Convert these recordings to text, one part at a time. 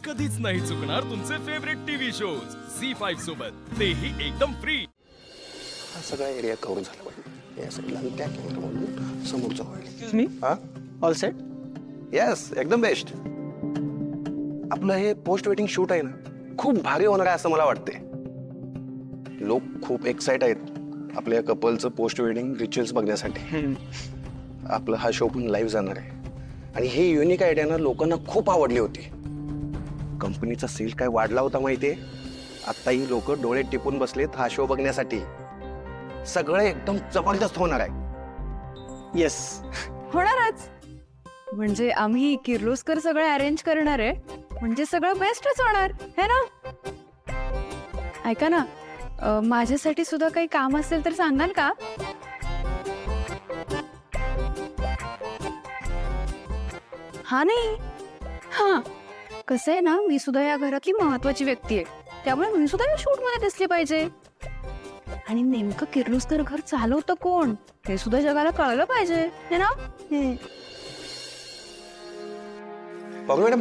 कधीच नाही चुकणार तुमचे फेवरेट टीव्ही शोज झी5 सोबत, तेही एकदम फ्री। हा सगळा एरिया कव्हर झाला पाहिजे या साईडला आणि त्या कॅमेरामधून समोरचा होईल। एक्सक्यूज मी, हा ऑल सेट? येस, एकदम बेस्ट। आपलं हे पोस्ट वेडिंग शूट आहे ना, खूप भारी होणार आहे असं मला वाटते। लोक खूप एक्साइट आहेत आपल्या कपलचं पोस्ट वेडिंग रिच्युअल्स बघण्यासाठी। आपला हा शो पण लाईव्ह जाणार आहे आणि हे युनिक आयडिया ना लोकांना खूप आवडली होती। कंपनीचा सेल काय वाढला होता माहितीये? आत्ताही लोक डोळे टिपून बसलेत हा शो बघण्यासाठी। सगळं एकदम जबरदस्त होणार आहे। येस, होणारच। म्हणजे आम्ही किर्लोस्कर सगळं अरेंज करणार आहे, म्हणजे सगळं बेस्टच होणार है ना? ऐका ना, माझ्यासाठी सुद्धा काही काम असेल तर सांगाल का? हा नाही, हा कसं आहे ना, मी सुद्धा या घरातली महत्वाची व्यक्ती आहे, त्यामुळे मी सुद्धा या शूट मध्ये दिसली पाहिजे। आणि नेमकं किर्लोस्कर घर चालवतं कोण हे सुद्धा जगाला कळलं पाहिजे है ना? बघू मॅडम,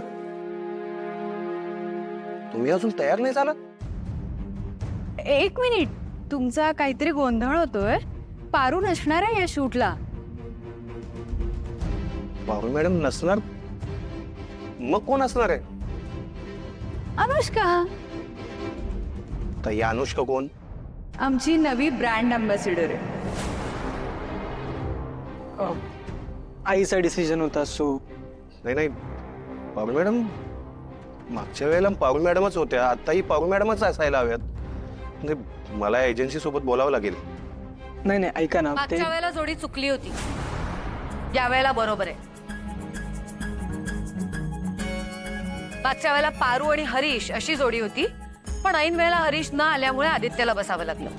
तुम्ही अजून तयार नाही झाला? एक मिनिट, तुमचा काहीतरी गोंधळ होतोय। पारू नसणार आहे या शूटला। पारू मॅडम नसणार? मग कोण असणार आहे? अनुष्का, तर ही अनुष्का कोण? आमची नवी ब्रँड अँबॅसिडर आहे। आईचा डिसिजन होता सो नाही नाही, पारू मॅडम मागच्या वेळेला पारू मॅडमच होत्या, आताही पारू मॅडमच असायला हव्यात। म्हणजे मला एजन्सी सोबत बोलावं लागेल। नाही नाही, ऐका ना, ते मागच्या वेळेला जोडी चुकली होती, या वेळेला बरोबर आहे। मागच्या वेळेला पारू आणि हरीश अशी जोडी होती, पण ऐन वेळेला हरीश न आल्यामुळे आदित्यला बसावं लागलं।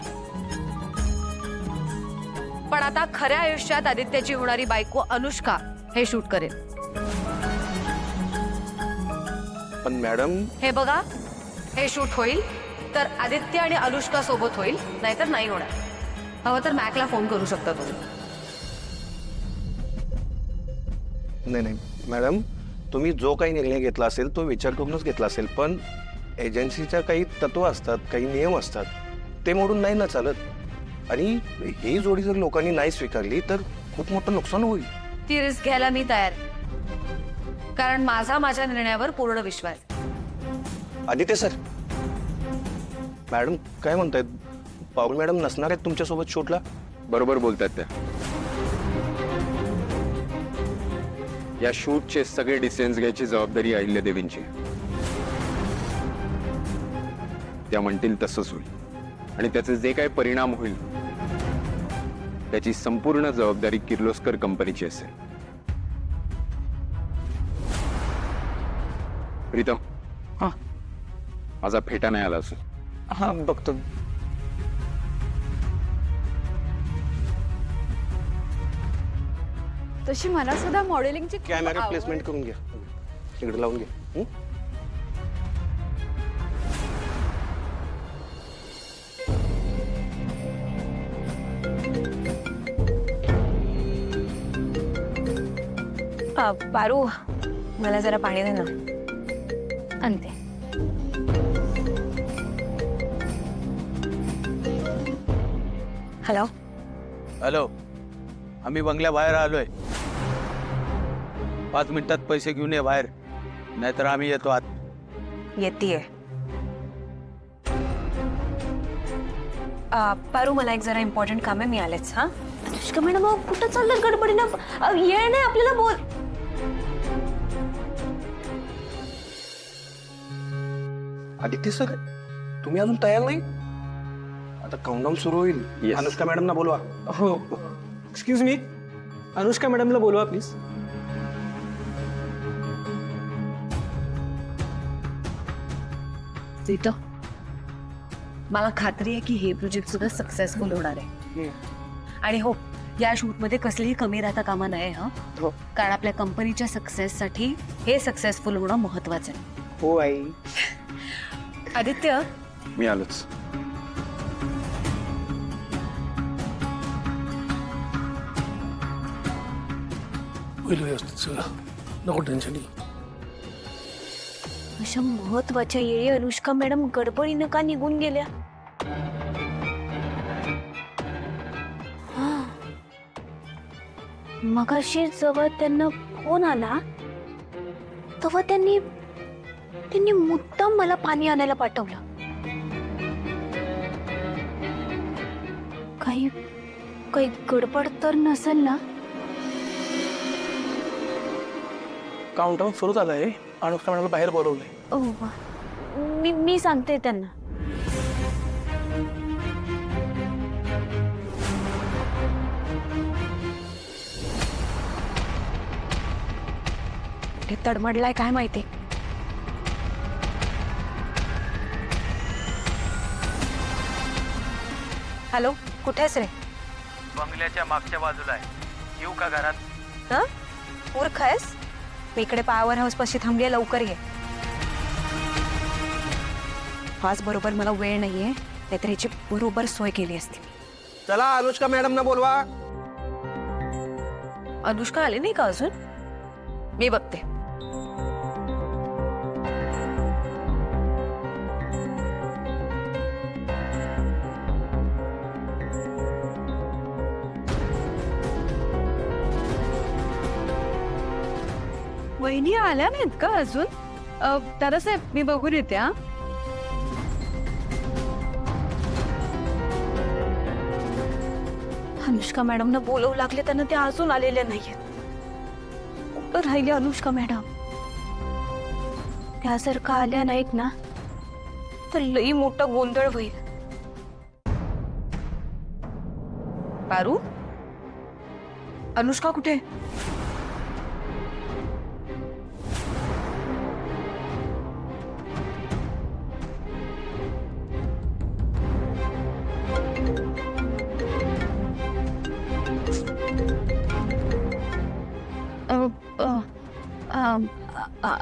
पण आता खऱ्या आयुष्यात आदित्यची होणारी बायको अनुष्का हे शूट करेल। पण मॅडम, हे बघा, हे शूट होईल तर आदित्य आणि अनुष्का सोबत होईल, नाहीतर नाही होणार। हवं तर मॅकला फोन करू शकता तुम्ही। नाही नाही मॅडम, तुम्ही जो काही निर्णय घेतला असेल तो विचार करूनच घेतला असेल, पण एजन्सीच्या काही तत्व असतात, काही नियम असतात, ते मोडून नाही ना चालत। आणि ही जोडी जर लोकांनी नाही स्वीकारली तर खूप मोठं नुकसान होईल। ती रिस्क घ्यायला मी तयार आहे, कारण माझ्या निर्णयावर पूर्ण विश्वास आहे। आदित्य सर, मॅडम काय म्हणतायत? पारू मॅडम नसणार आहेत तुमच्यासोबत शूटला? बरोबर बोलतात त्या। या शूटचे सगळे डिसिजन्स घ्यायची जबाबदारी अहिल्यादेवींची। त्या म्हणतील तसंच होईल आणि त्याचे जे काही परिणाम होईल त्याची संपूर्ण जबाबदारी किर्लोस्कर कंपनीची असेल। प्रीतम, हा माझा फेटा नाही आला असेल? हा बघतो। तशी मला सुद्धा मॉडेलिंगची खूप कॅमेरा आवड प्लेसमेंट करून घ्या, इकडे लावून घ्या। पारू, मला जरा पाणी दे ना। आणते। हॅलो हॅलो, आम्ही बंगल्याबाहेर आलोय। 5 मिनिटात पैसे घेऊन ये बाहेर, नाहीतर आम्ही येतो आत। येतीये। पारू, मला एक जरा इम्पॉर्टंट काम आहे, मी आलेच। हा अनुष्का मॅडम, कुठं चाललं गडबडीनं? येळ नाही आपल्याला, बोल। आदित्य सर, तुम्ही अजून तयार नाही? आता काउंटडाऊन सुरू होईल। Yes. अनुष्का मॅडमना बोलवा। हो, एक्सक्यूज मी, अनुष्का मॅडमला बोलवा प्लीज। मला खात्री आहे की हे प्रोजेक्ट सुद्धा सक्सेसफुल होणार आहे। आणि हो, या शूट मध्ये कसलीही कमी राहता कामा नये। हा, कारण आपल्या कंपनीच्या सक्सेस साठी हे सक्सेसफुल होणं महत्वाचं आहे। हो आई। आदित्य, मी आलोच। होईल व्यवस्थित सगळं, नको टेन्शन घेऊ। अशा महत्वाच्या वेळी अनुष्का मॅडम गडबडीनं का निघून गेल्या? मगाशी जेव्हा त्यांना फोन आला तेव्हा त्यांनी मुद्दाम मला पाणी आणायला पाठवलं. काही गडबड तर नसेल ना? काउंटडाऊन सुरू झालंय. अनुष्का मॅडमला बाहेर बोलवलंय. ओ वा. मी सांगते त्यांना. ते तडमडलाय काय माहिती. हॅलो, कुठे आहेस रे? बंगल्याच्या मागच्या बाजूला आहे. येऊ का घरात? हं? मूर्ख आहेस? मी इकडे पॉवर हाऊस पाशी थांबली, लवकर ये. आज बरोबर मला वेळ नाहीये, नाहीतर याची बरोबर सोय केली असती. चला अनुष्का मॅडम ना बोलवा. अनुष्का आली नाही का अजून? मी बघते. वहिनी आल्या नाहीत का अजून? दादासाहेब मी बघून येते. हा अनुष्का मॅडमनं बोलवू लागले त्यांना, ते अजून आलेले नाहीयेत. कुठं राहिले अनुष्का मॅडम? त्या जर का आल्या नाहीत ना तर लई मोठा गोंधळ होईल. पारू, अनुष्का कुठे?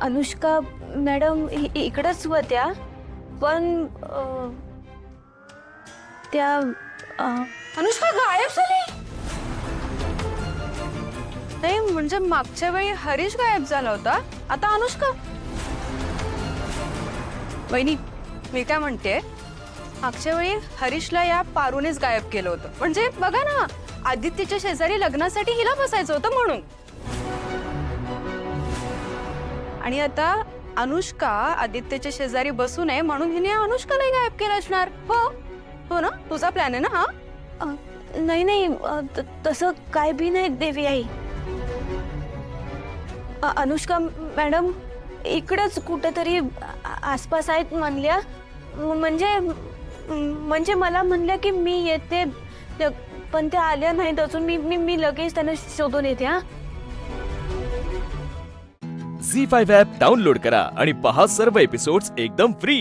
अनुष्का मॅडम इकडंच होत्या, पण त्या अनुष्का गायब झाली. नाही म्हणजे मागच्या वेळी हरीश गायब झाला होता, आता अनुष्का. वहिनी मी काय म्हणते, मागच्या वेळी हरीशला या पारूनेच गायब केलं होतं. म्हणजे बघा ना, आदित्यच्या शेजारी लग्नासाठी हिला बसायचं होतं म्हणून. आणि आता अनुष्का आदित्यच्या शेजारी बसू नये म्हणून हिने अनुष्कालाही गायब केलं असणार. हो ना, तुझा प्लॅन आहे ना हा? नाही तसं काय बी नाही देवी आई. अनुष्का मॅडम इकडंच कुठेतरी आसपास आहेत म्हणल्या. म्हणजे मला म्हणल्या की मी येते, पण त्या आल्या नाहीत अजून. मी लगेच त्यांना शोधून येते. हा, झी 5 ॲप डाउनलोड करा आणि पहा सर्व एपिसोड्स एकदम फ्री.